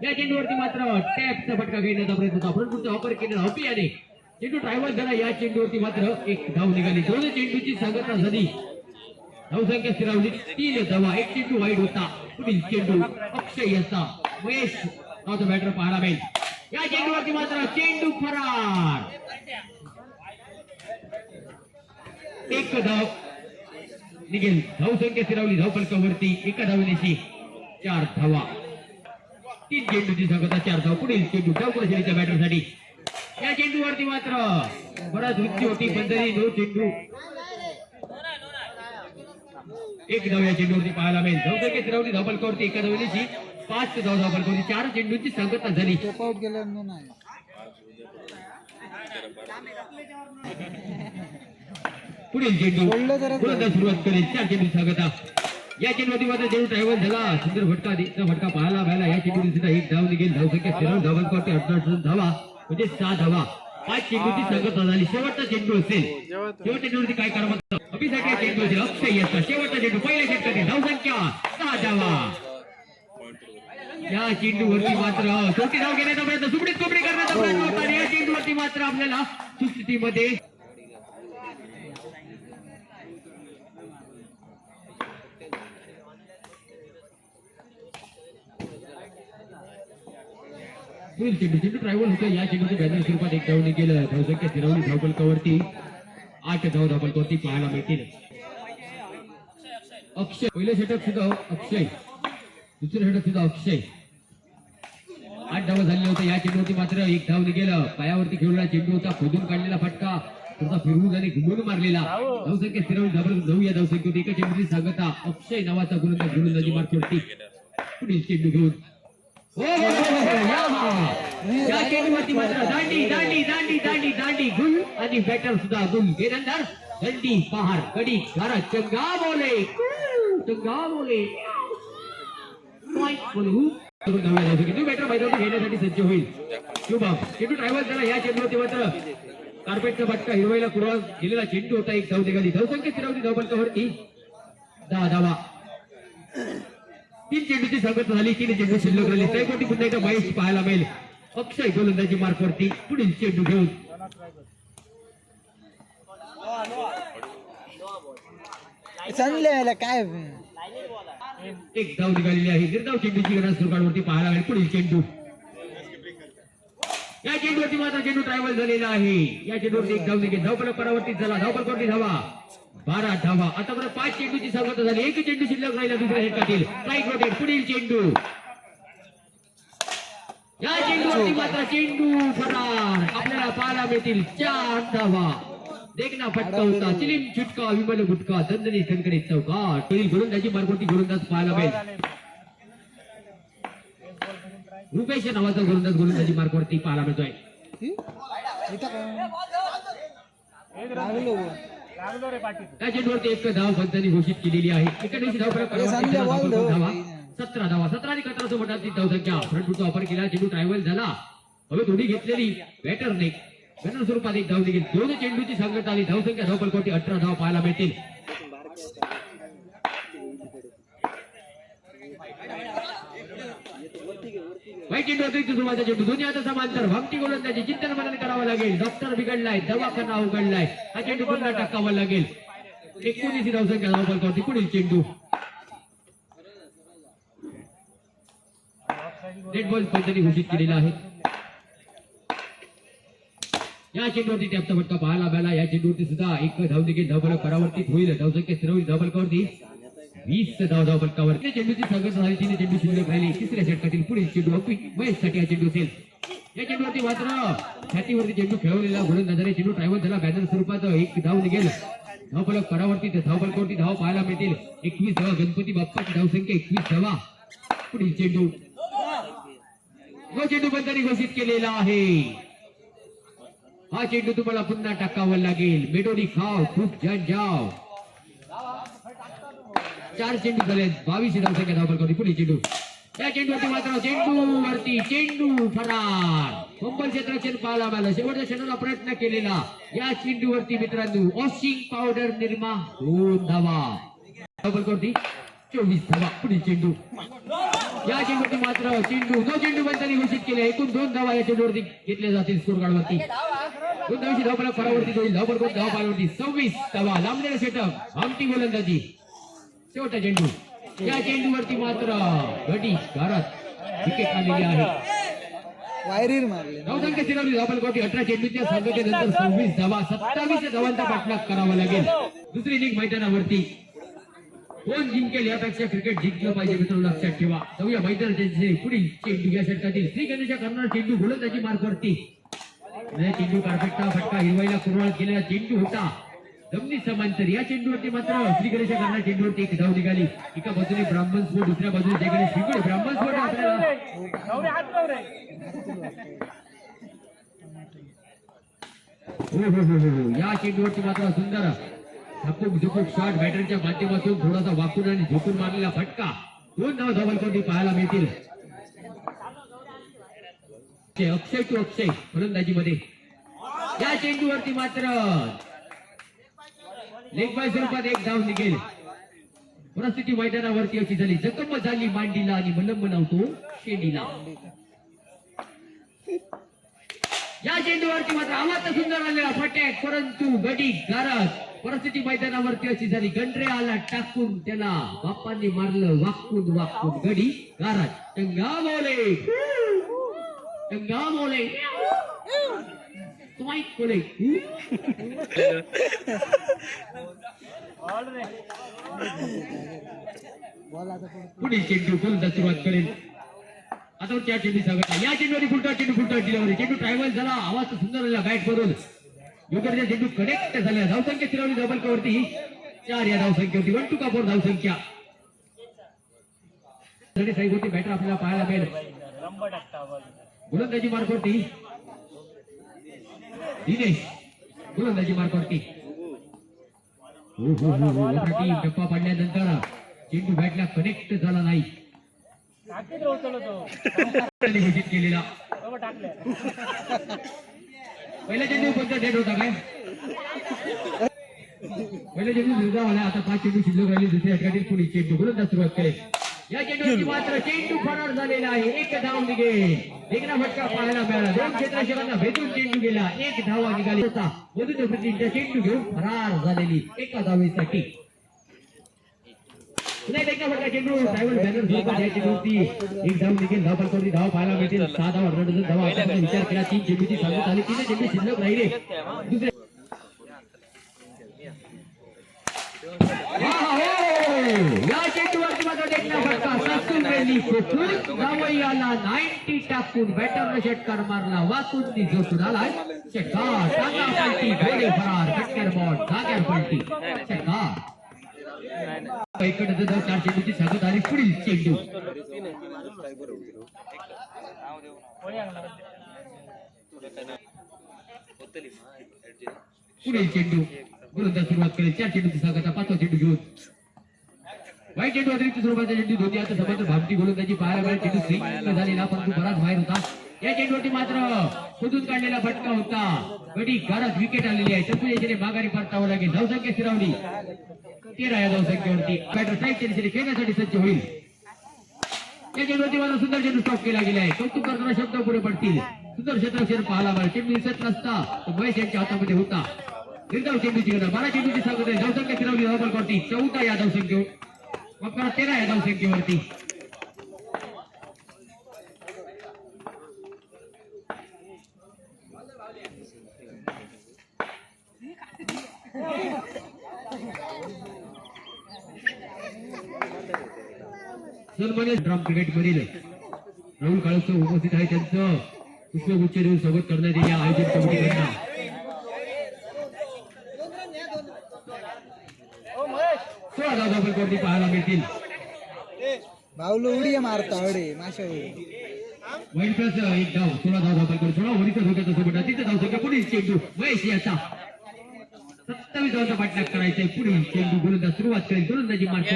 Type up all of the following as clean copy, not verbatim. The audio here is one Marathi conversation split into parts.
या चेंडूवरती मात्र टॅपचा फटका घेण्याचा प्रयत्न होता, परंतु वापर केलेला अभियाने चेंडू ड्रायव्हर झाला. या चेंडूवरती मात्र एक धाव निघाली. दोन चेंडूची संघटना झाली. धावसंख्या स्थिरावली 3 धावा. एक चेंडू वाईट होता. पुढील चेंडू अक्षय याचा महेश नावाचा बॅटर पाहायला मिळेल. या चेंडूवरती मात्र चेंडू फरार. एक धाव निघेल. धावसंख्या स्थिरावली धावफलकावरती एका धावनेशी 4 धावा. 3 चेंडूची संघटना 4 धाव. पुढील चेंडू डावकुलशैलीच्या बॅटरसाठी. या चेंडूवरती मात्र बराच उंची होती पण तरी 2 चेंडू एक धाव या चेंडूवरती पाहायला मिळेल. धावसंख्या स्थिरावली धावफलकावरती एका धावनेशी 5 धाव. धावफलकावरती 4 चेंडूंची संघटना झाली. पुढील चेंडू पुन्हा सुरुवात करेल. 4 चेंडू सांगता. या चेंडूवरती मात्र चेंडू ड्रायव्हर झाला. सुंदर फटका पाहायला मिळाला. या चेंडूवरती सुद्धा एक धाव निघेल. धावसंख्या स्थिरावली धावफलकावरती 18 धावा म्हणजे 6 धावा. 5 चेंडूची संघटना झाली. शेवटचा चेंडू असेल. शेवटच्या चेंडूवरती काय करावं अभिसाठी चेंडू असेल. अक्षय याचा शेवटचा चेंडू पहिल्या षटकातील धावसंख्या 6 धावा. या चेंडूवरती मात्र छोटी धाव घेण्याचा प्रयत्न सुपडीत कोपडी करण्याचा प्रयत्न होता. या चेंडूवरती मात्र आपल्याला सुस्थितीमध्ये चेंडू ड्रायव्हर होतं. या चेंडूचं बॅनर स्वरूपात एक धावने गेलं. धावसंख्या स्थिरावली धावफलकावरती 8 धाव धावफलकावरती पाहायला मिळतील. अक्षय पहिलं षटक सुद्धा अक्षय, दुसरं षटक सुद्धा अक्षय. 8 धावा झालेले होते. या चेंडूवरती मात्र एक धाव निघेलं. पायावरती खेळलेला चेंडू होता. खोदून काढलेला फटका तुमचा फिरवून आणि घुमून मारलेला. धावसंख्या स्थिरावली धावफलक 9 या धावसंख्येवरती एका चेंडूची सांगता. अक्षय नावाचा गोलंदाजी मार्कवरती. पुढील चेंडू घेऊन या चेंडूवरती मात्र दांडी दांडी दांडी दांडी दांडी गुल आणि बॅटर सुद्धा गुल. गेंदर दंडी पहार कडी घरा चंगा बोले बॅटर मैदानात घेण्यासाठी सज्ज होईल. शुभम चेंडू ड्रायव्हर झाला. या चेंडूवरती मात्र कार्पेटचा फटका हिरवाईला कुडवा गेलेला चेंडू होता. एक धाव निघाली. धावसंख्या स्थिरावली धावफलकावरती 10 धावा. 3 चेंडूची संघटना झाली. 3 चेंडू शिल्लक राहिले. त्रैकोटी पुन्हा एकदा महेश पाहायला मिळेल. अक्षय गोलंदाजी मार्कवरती. पुढील चेंडू घेऊन काय एक धाव निघालेली आहे. निर्धाव चेंडूची गरज सुरकाडवरती पाहायला मिळेल. पुढील चेंडू या चेंडूवरती मात्र चेंडू ट्रायव्हल झालेला आहे. या चेंडूवरती एक धाव निघेल. धावफलक परावर्तित झाला. धावफलकावरती धावा 12 धावा. आता बरं 5 चेंडूची संघटना झाली. एक चेंडू शिल्लक राहिला दुसऱ्या षटकातील. Strike rotate. पुढील चेंडू या चेंडूवरती मात्र चेंडू फरार. आपल्याला पाहायला मिळतील 4 धावा. देखना फटका होता. चिलीम छुटका विमल गुटका दंदनी संकरित चौकाट. पुढील गोलंदाजी मार्कवरती गोलंदाज पाहायला मिळेल. रुपेश नावाचा गोलंदाजी मार्कवरती पाहायला मिळतोय. त्या चेंडूवरती एक धाव पंचांनी घोषित केलेली आहे. एका दिवशी धावा 17 धावा. 17 आणि 17 सोबत धावसंख्या. फ्रंटफुटचा वापर केला. चेंडू ट्रायव्हल झाला. हवे थोडी घेतलेली बॅटरने बॅटर स्वरूपात एक धाव निघेल. 2 चेंडूची संघटना आली. धावसंख्या धावफलकावरती 18 धाव पाहायला मिळतील. वाईट चेंडू अतिरिक्त सुरुवातीचा चेंडू. दोन्ही आता समांतर भामटी गोलंदाजी चिंतन मनन करावं लागेल. डॉक्टर बिघडलाय. दवाखाना उघडलाय. हा चेंडू पुन्हा टाकावा लागेल. 19 धावसंख्या धावफलकावरती. पुढील चेंडू रेड बॉल पंचांनी घोषित केलेला आहे. या चेंडूवरती टॅपचा फटका पाहायला मिळाला. या चेंडूवरती सुद्धा एक धाव निघेल. धावफलक परावर्तित होईल. धावसंख्या स्थिरावली धावफलकावरती 20 धाव धावफलकावर. चेंडूची संघटना झाली. 3 चेंडू शिल्लक राहिली. तिसऱ्या षटकातील पुढील चेंडू महेशसाठी हा चेंडू असेल. या चेंडूवरती मात्र छातीवरती चेंडू खेळवलेला गोलंदाजाने चेंडू ट्रायव्हल झाला. बॅनर स्वरूपात एक धाव निघेल. धावफलक परावर्तित धावफलकावरती धाव पाहायला मिळतील. 21 धावा. गणपती बाप्पाची धावसंख्या 21 धावा. पुढील चेंडू चेंडू पंचांनी घोषित केलेला आहे. हा चेंडू तुम्हाला पुन्हा टाकावा लागेल. मेडोडी खाव खूप जण जाव. 4 चेंडू झाले. 22 धावसंख्या धावफलकावरती. पुढील चेंडू या चेंडूवरती मात्र चेंडूवरती चेंडू फरार. मुंबई क्षेत्ररक्षण पाहायला मिळालं. शेवटच्या क्षणाला प्रयत्न केलेला. या चेंडूवरती मित्रांनो वॉशिंग पावडर निर्मा 2 धावा. धावफलकावरती 24 धावा. पुढील चेंडू या चेंडूवरती मात्र चेंडू बंदाने घोषित केले. एकूण 2 धावा या चेंडूवरती घेतल्या जातील स्कोर कार्डवरती. 2 धावांची धावफलक परावरती होईल. धावफलक धाव पायावरती 26 धावा. लांबलेला सेटअप आमटी गोलंदाजी. शेवटचा चेंडू. या चेंडूवरती मात्र गडी घरात विकेट आलेली आहे. वायरीर मारले. धावसंख्या स्थिरावली. धावफलक 18 चेंडूच्या सांगतेनंतर 26 धावा. 27 धावांचा पाठलाग करावा लागेल दुसरी इनिंग मैदानावरती. कोण जिंकेल यापेक्षा क्रिकेट जिंकलं पाहिजे मित्रांनो, लक्षात ठेवा. जाऊया मैदानाचे पुढील चेंडू या षटकातील श्री गणेशा करणार चेंडू गोलंदाजी मार्कवरती. चेंडू कारपेटचा फटका हिरवाईला कुरवाळ केलेला चेंडू होता जमनी समांतर. या चेंडूवरती मात्र श्री गणेशा करणार चेंडूवरती एक धाव निघाली. एका बाजूने ब्राह्मण स्फोट, दुसऱ्या बाजूने जय गणेश शिंगोळे. ब्राह्मण स्फोट आपल्याला हो. या चेंडूवरती मात्र सुंदर झुकूक शॉट बॅटरच्या माध्यमातून थोडासा वाकून आणि झोकून मारलेला फटका. 2 धावा धावफलकावरती पाहायला मिळतील. अक्षय टू अक्षय फलंदाजीमध्ये. या चेंडूवरती मात्र लेग बाय स्वरूपात एक धाव निघेल. परिस्थिती मैदानावरती अशी झाली. जखम झाली मांडीला आणि मलंब लावतो शेंडीला. या चेंडूवरती मात्र आवाज सुंदर आलेला फटक, परंतु गडी गारत. परिस्थिती मैदानावरती अशी झाली. गंडरे आला टाकून त्याला बाप्पांनी मारलं वाकून गडी गारत. टंगामोले बोले पुढील चेंडू गोलंदाज सुरुवात करेल. आता त्या चेंडू सांगत या चेंडूवरती फुलटा डिलिव्हरी. चेंडू ट्रायव्हल झाला. आवाज सुंदर आला बॅट करून. योगेशचा चेंडू कनेक्ट झाला. धावसंख्या स्थिरावली धावफलकावरती 4 या धावसंख्येवरती. 1 to 4 धावसंख्या. साईबोटी बॅटर आपल्याला पाहायला मिळेल. गोलंदाजी मार्कवरती दिनेश. गोलंदाजी मार्कवरती टप्पा पडल्यानंतर चेंडू बॅटला कनेक्ट झाला नाही. घोषित केलेला पहिला चेंडू कोणता डेट होता काय? पहिला चेंडू दुसरा. आता 5 चेंडू शिल्लक राहिली दुसऱ्या षटकातील. पुढील चेंडू गोलंदाज सुरुवात करेल. या चेंडूवरती मात्र चेंडू फरार झालेला आहे. 1 धाव निघेल. देखना फटका पाहायला मिळाला. 2 क्षेत्ररक्षकांना भेटून चेंडू गेला. 1 धावा निघाली होता. मधून प्रतिष्ठा चेंडू घेऊन फरार झालेली 1 धावेसाठी. पुन्हा देखना फटका चेंडू ड्रायव्हर बॅनर सोबत या चेंडूवरती 1 धाव निघेल. धावफलकावरती धाव पाहायला मिळतील. 6 धावा. 18 धावा. विचार केला 3 चेंडूची सांगत आली. 3 चेंडू शिल्लक राहिले. दुसरे या चेंडूवरती मात्र देखना फटका सासून गेली. धावयाला 90 टाकून बॅटरने षटकार मारला. वाकून झोपून आलाय षटकार. टांगा पलटी गोले फरार. फटक्यार बॉल जाग्यावर पलटी षटकार. इकडे 4 चेंडूची सांगत आली. पुढील चेंडू गोलंदाज सुरुवात करेल. 4 चेंडूची सांगता. 5वा चेंडू घेऊन वाईट चेंडू अतिरिक्त स्वरूपाचा चेंडू दोन्ही आता समांतर भामटी गोलंदाजी पाहायला मिळेल. चेंडू स्विंग झालेला परंतु बराच बाहेर होता. या चेंडूवरती मात्र शोधून काढलेला फटका होता. गडी घरात विकेट आलेली आहे. चतुर याच्याने माघारी परतावं लागेल. धावसंख्या स्थिरावली 13 या धावसंख्येवरती. बॅटर साईड चेंडू खेळण्यासाठी सज्ज होईल. या चेंडूवरती मला सुंदर चेंडू स्टॉप केला गेला आहे. कौतुक करताना शब्द पुढे पडतील. सुंदर क्षेत्ररक्षण पाहायला मिळेल. चेंडू दिसत नसता तो महेश यांच्या हातामध्ये होता. निर्धाव चेंडूची गणना 12 चेंडूची सांगत आहे. धावसंख्या स्थिरावली धावफलकावरती 14 या धावसंख्येवर. मग 13 या धावसंख्येवरती. सन्मानित ड्रम क्रिकेट मधील राहुल काळोख उपस्थित आहे. त्यांचं पुष्पगुच्छ देऊन स्वागत करण्यात येईल. या आयोजन कमिटीकडून 16 धावफलकावरती पाहायला मिळतील. बावलो उडी मारता अडे माशा वाईट प्लस 1 धाव. 16 धावफलकावर 16 ओव्हरीचा धोक्याचा सोबत. तिथे धावसंख्या. पुढील चेंडू महेश याचा 27 धावांचा पाठलाग करायचा आहे. पुढील चेंडू गोलंदाज सुरुवात करेल. गोलंदाजी मार्क.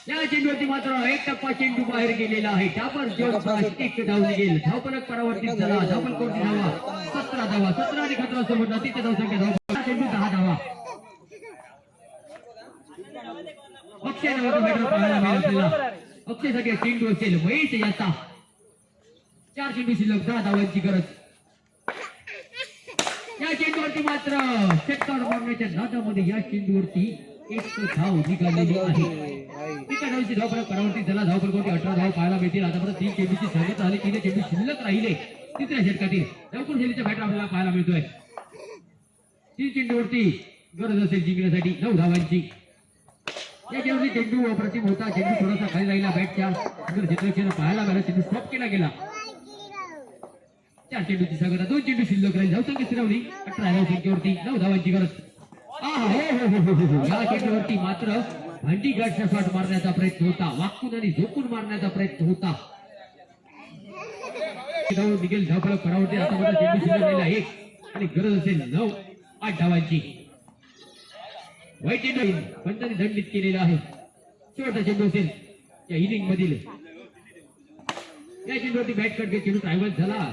या चेंडूवरती मात्र 1 टप्पा चेंडू बाहेर गेलेला आहे. डाबर जॉन्स 1 धाव निघेल. धावफलक परावर्तित झाला. धावफलकावरती धावा 17 धावा. 17 आणि 17 सोबत. तिथे धावसंख्या. धाव चेंडू 10 धावा. अक्षय नावाचा बॅटर पाहायला मिळेल आपल्याला. अक्षयसाठी हा चेंडू असेल महेश याचा 4 चेंडू शिल्लक 10 धावांची गरज. या चेंडूवरती मात्र षटकार मारण्याच्या नादामध्ये या चेंडूवरती एक धाव निघालेली आहे. एका धावची धावफलक परावर्तित झाला. धावफलकावरती 18 धाव पाहायला मिळतील. आतापर्यंत 3 चेंडूची सांगत झाली. 3 चेंडू शिल्लक राहिले तिसऱ्या षटकातील. लवकर शैलीचा बॅटर आपल्याला पाहायला मिळतोय. 3 चेंडूवरती गरज असेल जिंकण्यासाठी 9 धावांची. या चेंडूवरती चेंडू अप्रतिम होता. चेंडू थोडासा खाली राहिला बॅटच्या. क्षेत्ररक्षण पाहायला मिळालं. चेंडू स्टॉप केला गेला. 4 चेंडूची सांगता 2 चेंडू शिल्लक राहील. धावसंख्या स्थिरावली 18 धावसंख्येवरती 9 धावांची गरज. या चेंडूवरती मात्र भांडी गाठचा शॉट मारण्याचा प्रयत्न होता. वाकून आणि झोपून मारण्याचा प्रयत्न होता. निघेल धावफलक परावर्तित. आता मात्र चेंडू शिल्लक राहिला 1 आणि गरज असेल 9-8 धावांची. वाईट चेंडू पंचांनी दंडित केलेला आहे. शेवटचा चेंडू असेल या इनिंग मधील. या चेंडूवरती बॅट कट घेत चेंडू ट्रायव्हल झाला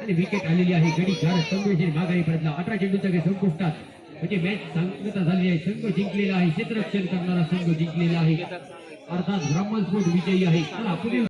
आणि विकेट आलेली आहे. गडी गार संघ माघारी परतला. 18 चेंडूचा काही संपुष्टात म्हणजे मॅच सांगता झाली आहे. संघ जिंकलेला आहे. क्षेत्ररक्षण करणारा संघ जिंकलेला आहे. अर्थात ब्राह्मण स्पोर्ट विजयी आहे. पुढील